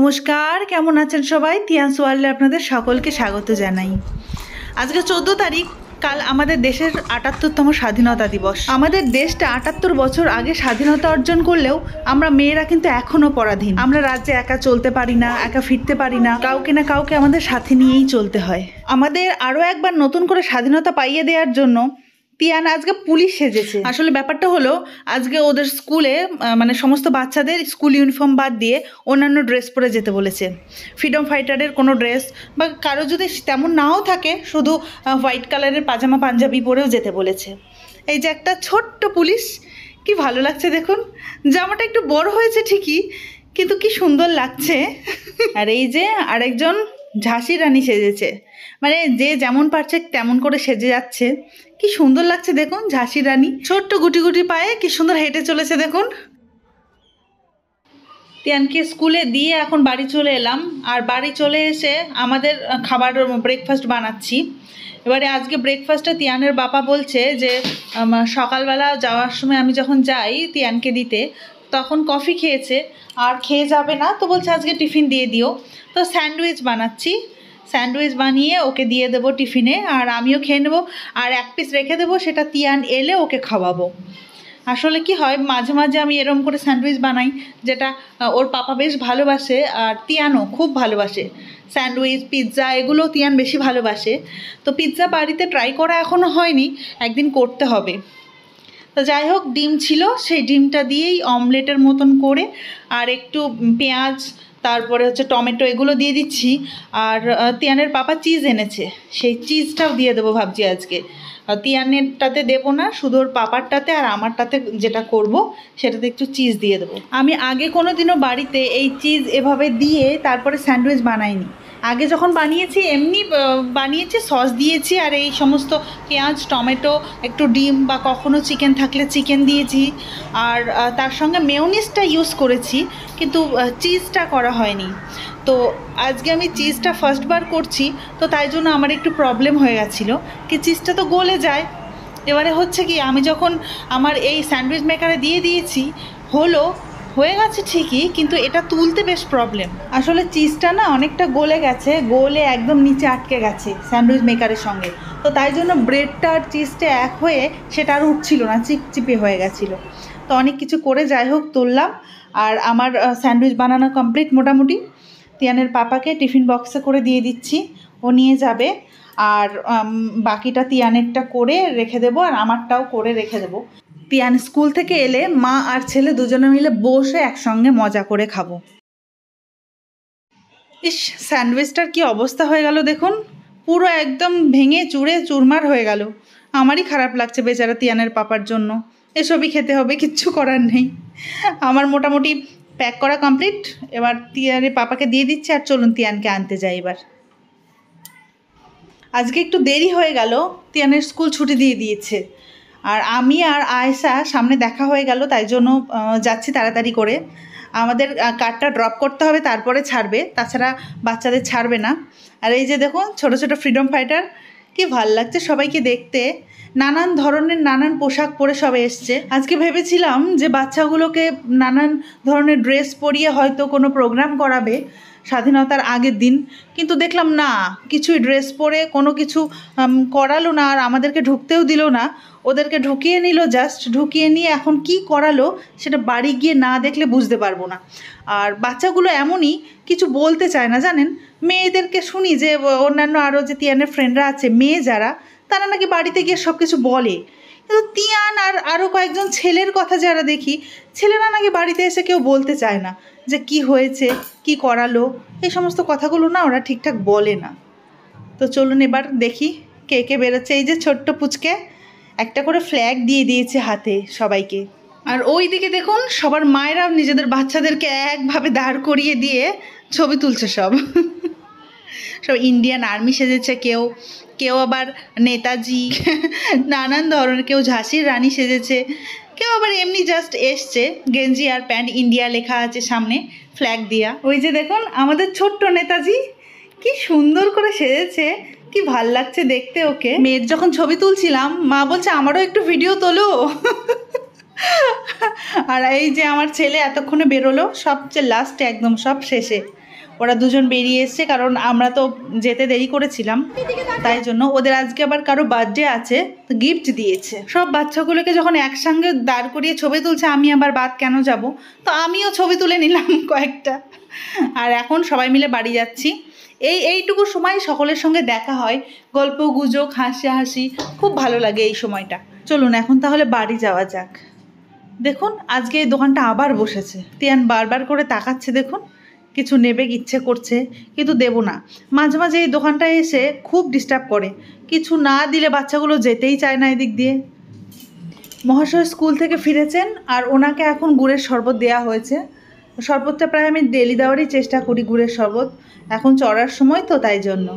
নমস্কার, কেমন আছেন সবাই? তিয়ান্স ওয়ার্ল্ডে আপনাদের সকলকে স্বাগত জানাই। আজকে 14 তারিখ, কাল আমাদের দেশের 78তম স্বাধীনতা দিবস। আমাদের দেশটা 78 বছর আগে স্বাধীনতা অর্জন করলেও আমরা মেয়েরা কিন্তু এখনও পরাধীন। আমরা রাজ্যে একা চলতে পারি না, একা ফিরতে পারি না, কাউকে না কাউকে আমাদের সাথে নিয়েই চলতে হয়। আমাদের আরও একবার নতুন করে স্বাধীনতা পাইয়ে দেওয়ার জন্য তিয়ান আজকে পুলিশ সেজেছে। আসলে ব্যাপারটা হলো, আজকে ওদের স্কুলে মানে সমস্ত বাচ্চাদের স্কুল ইউনিফর্ম বাদ দিয়ে অন্যান্য ড্রেস পরে যেতে বলেছে। ফ্রিডম ফাইটারের কোনো ড্রেস বা কারো যদি তেমন নাও থাকে, শুধু হোয়াইট কালারের পাজামা পাঞ্জাবি পরেও যেতে বলেছে। এই যে একটা ছোট্ট পুলিশ, কি ভালো লাগছে দেখুন। জামাটা একটু বড় হয়েছে ঠিকই, কিন্তু কি সুন্দর লাগছে। আর এই যে আরেকজন ঝাঁসি রানী সেজেছে, মানে যে যেমন পারছে তেমন করে সেজে যাচ্ছে। কি সুন্দর লাগছে দেখুন, ঝাঁসি রানী ছোট্ট গুটি গুটি পায়ে কি সুন্দর হেঁটে চলেছে দেখুন। তিয়ানকে স্কুলে দিয়ে এখন বাড়ি চলে এলাম, আর বাড়ি চলে এসে আমাদের খাবার ব্রেকফাস্ট বানাচ্ছি। এবারে আজকে ব্রেকফাস্টে তিয়ানের বাবা বলছে যে সকালবেলা যাওয়ার সময় আমি যখন যাই তিয়ানকে দিতে, তখন কফি খেয়েছে আর খেয়ে যাবে না, তো বলছে আজকে টিফিন দিয়ে দিও। তো স্যান্ডউইচ বানাচ্ছি, স্যান্ডউইচ বানিয়ে ওকে দিয়ে দেবো টিফিনে, আর আমিও খেয়ে নেবো। আর এক পিস রেখে দেবো, সেটা তিয়ান এলে ওকে খাওয়াবো। আসলে কি হয়, মাঝে মাঝে আমি এরম করে স্যান্ডউইচ বানাই, যেটা ওর পাপা বেশ ভালোবাসে আর তিয়ানও খুব ভালোবাসে। স্যান্ডউইচ, পিৎজা এগুলো তিয়ান বেশি ভালোবাসে। তো পিৎজা বাড়িতে ট্রাই করা এখনও হয়নি, একদিন করতে হবে। তো যাই হোক, ডিম ছিল, সেই ডিমটা দিয়েই অমলেটের মতন করে আর একটু পেঁয়াজ, তারপরে হচ্ছে টমেটো এগুলো দিয়ে দিচ্ছি। আর তিয়ানের পাপা চিজ এনেছে, সেই চিজটাও দিয়ে দেবো ভাবছি আজকে। তিয়ানেরটাতে দেবো না, শুধু ওর পাপারটাতে আর আমারটাতে যেটা করব সেটাতে একটু চিজ দিয়ে দেবো। আমি আগে কোনো দিনও বাড়িতে এই চিজ এভাবে দিয়ে তারপরে স্যান্ডউইচ বানাইনি। আগে যখন বানিয়েছি এমনি বানিয়েছি, সস দিয়েছি আর এই সমস্ত পেঁয়াজ, টমেটো, একটু ডিম বা কখনো চিকেন থাকলে চিকেন দিয়েছি, আর তার সঙ্গে মেয়োনিজটা ইউজ করেছি, কিন্তু চিজটা করা হয়নি। তো আজকে আমি চিজটা ফার্স্টবার করছি, তো তাই জন্য আমার একটু প্রবলেম হয়ে গেছিলো, কি চিজটা তো গলে যায়। এবারে হচ্ছে কি, আমি যখন আমার এই স্যান্ডউইচ মেকারে দিয়ে দিয়েছি, হয়ে গেছে ঠিকই, কিন্তু এটা তুলতে বেশ প্রবলেম। আসলে চিজটা না অনেকটা গলে গেছে, গলে একদম নিচে আটকে গেছে স্যান্ডউইচ মেকারের সঙ্গে। তো তাই জন্য ব্রেডটা আর চিজটা এক হয়ে সেটা আর উঠছিল না, চিপচিপে হয়ে গেছিলো। তো অনেক কিছু করে যাই হোক তুললাম, আর আমার স্যান্ডউইচ বানানো কমপ্লিট মোটামুটি। তিয়ানের পাপাকে টিফিন বক্সে করে দিয়ে দিচ্ছি, ও নিয়ে যাবে। আর বাকিটা তিয়ানেরটা করে রেখে দেবো, আর আমারটাও করে রেখে দেবো। তিয়ান স্কুল থেকে এলে মা আর ছেলে দুজনে মিলে বসে একসঙ্গে মজা করে খাবো। ইস, স্যান্ডউইচটার কি অবস্থা হয়ে গেল দেখুন, পুরো একদম ভেঙে চুরে চুরমার হয়ে গেল। আমারই খারাপ লাগছে বেচারা তিয়ানের পাপার জন্য। এসবই খেতে হবে, কিচ্ছু করার নেই। আমার মোটামুটি প্যাক করা কমপ্লিট, এবার তিয়ানের পাপাকে দিয়ে দিচ্ছি, আর চলুন তিয়ানকে আনতে যাই এবার। আজকে একটু দেরি হয়ে গেল, তিয়ানের স্কুল ছুটি দিয়ে দিয়েছে, আর আমি আর আয়েশা সামনে দেখা হয়ে গেল, তাই জন্য যাচ্ছি তাড়াতাড়ি করে। আমাদের কারটা ড্রপ করতে হবে, তারপরে ছাড়বে, তাছাড়া বাচ্চাদের ছাড়বে না। আর এই যে দেখুন ছোট ছোট ফ্রিডম ফাইটার, কি ভাল লাগছে সবাইকে দেখতে। নানান ধরনের নানান পোশাক পরে সবাই এসছে। আজকে ভেবেছিলাম যে বাচ্চাগুলোকে নানান ধরনের ড্রেস পরিয়ে হয়তো কোনো প্রোগ্রাম করাবে স্বাধীনতার আগের দিন, কিন্তু দেখলাম না, কিছুই ড্রেস পরে কোনো কিছু করালো না, আর আমাদেরকে ঢুকতেও দিল না। ওদেরকে ঢুকিয়ে নিল, জাস্ট ঢুকিয়ে নিয়ে এখন কি করালো সেটা বাড়ি গিয়ে না দেখলে বুঝতে পারবো না। আর বাচ্চাগুলো এমনই, কিছু বলতে চায় না জানেন। মেয়েদেরকে শুনি যে অন্যান্য আরও যে তিয়ানের ফ্রেন্ডরা আছে মেয়ে যারা, তারা নাকি বাড়িতে গিয়ে সব কিছু বলে, কিন্তু তিয়ান আর আরও কয়েকজন ছেলের কথা যারা দেখি, ছেলেরা নাকি বাড়িতে এসে কেউ বলতে চায় না যে কি হয়েছে, কি করালো, এই সমস্ত কথাগুলো না ওরা ঠিকঠাক বলে না। তো চলুন এবার দেখি কে কে বেরোচ্ছে। এই যে ছোট্ট পুচকে একটা করে ফ্ল্যাগ দিয়ে দিয়েছে হাতে সবাইকে। আর ওই দিকে দেখুন সবার মায়েরাও নিজেদের বাচ্চাদেরকে একভাবে দাঁড় করিয়ে দিয়ে ছবি তুলছে সব। সব ইন্ডিয়ান আর্মি সেজেছে, কেউ কেউ আবার নেতাজি, নানান ধরনের, কেউ ঝাঁসির রানী সেজেছে, কেউ আবার এমনি জাস্ট এসছে, গেঞ্জি আর প্যান্ট, ইন্ডিয়া লেখা আছে সামনে ফ্ল্যাগ দিয়া। ওই যে দেখুন আমাদের ছোট্ট নেতাজি কি সুন্দর করে সেজেছে, কি ভাল লাগছে দেখতে ওকে। মেয়ের যখন ছবি তুলছিলাম মা বলছে আমারও একটু ভিডিও তোলো। আর এই যে আমার ছেলে এতক্ষণে বেরোলো, সবচেয়ে লাস্টে একদম সব শেষে। ওরা দুজন বেরিয়ে এসছে, কারণ আমরা তো যেতে দেরি করেছিলাম, তাই জন্য। ওদের আজকে আবার কারো বার্থডে আছে, তো গিফট দিয়েছে। সব বাচ্চাগুলোকে যখন একসঙ্গে দাঁড় করিয়ে ছবি তুলছে, আমি আবার বাদ কেন যাব, তো আমিও ছবি তুলে নিলাম কয়েকটা। আর এখন সবাই মিলে বাড়ি যাচ্ছি। এইটুকু সময় সকলের সঙ্গে দেখা হয়, গল্প গুজব, হাসি, খুব ভালো লাগে এই সময়টা। চলুন এখন তাহলে বাড়ি যাওয়া যাক। দেখুন আজকে এই দোকানটা আবার বসেছে। তিয়ান বারবার করে তাকাচ্ছে, দেখুন কিছু নেবে ইচ্ছে করছে, কিন্তু দেবো না। মাঝে মাঝে এই দোকানটায় এসে খুব ডিস্টার্ব করে, কিছু না দিলে বাচ্চাগুলো যেতেই চায় না এদিক দিয়ে। মহাশয় স্কুল থেকে ফিরেছেন, আর ওনাকে এখন গুড়ের শরবত দেওয়া হয়েছে। শরবতটা প্রায় আমি ডেলি দেওয়ারই চেষ্টা করি, গুড়ের শরবত। এখন চড়ার সময় তো, তাই জন্য।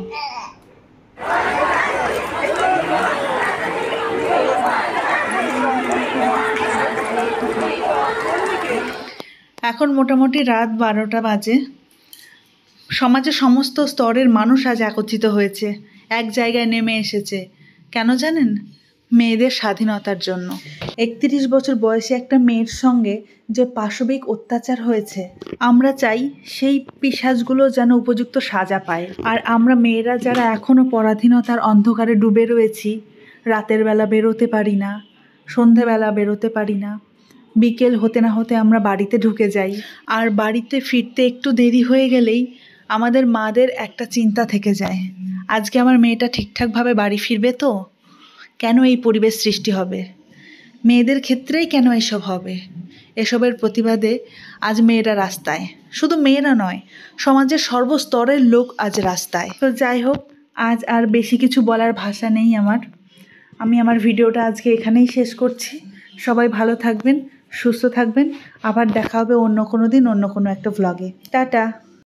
এখন মোটামুটি রাত 12টা বাজে। সমাজের সমস্ত স্তরের মানুষ আজ একত্রিত হয়েছে, এক জায়গায় নেমে এসেছে। কেন জানেন? মেয়েদের স্বাধীনতার জন্য। 31 বছর বয়সী একটা মেয়ের সঙ্গে যে পাশবিক অত্যাচার হয়েছে, আমরা চাই সেই পিশাচগুলো যেন উপযুক্ত সাজা পায়। আর আমরা মেয়েরা যারা এখনও পরাধীনতার অন্ধকারে ডুবে রয়েছি, রাতের বেলা বেরোতে পারি না, সন্ধেবেলা বেরোতে পারি না, বিকেল হতে না হতে আমরা বাড়িতে ঢুকে যাই, আর বাড়িতে ফিরতে একটু দেরি হয়ে গেলেই আমাদের মাদের একটা চিন্তা থেকে যায়, আজকে আমার মেয়েটা ঠিকঠাকভাবে বাড়ি ফিরবে তো? কেন এই পরিবেশ সৃষ্টি হবে? মেয়েদের ক্ষেত্রেই কেন এসব হবে? এসবের প্রতিবাদে আজ মেয়েরা রাস্তায়। শুধু মেয়েরা নয়, সমাজের সর্বস্তরের লোক আজ রাস্তায়। তো যাই হোক, আজ আর বেশি কিছু বলার ভাষা নেই আমার। আমি আমার ভিডিওটা আজকে এখানেই শেষ করছি। সবাই ভালো থাকবেন, সুস্থ থাকবেন। আবার দেখা হবে অন্য কোনো দিন, অন্য কোনো একটা ভ্লগে। টাটা।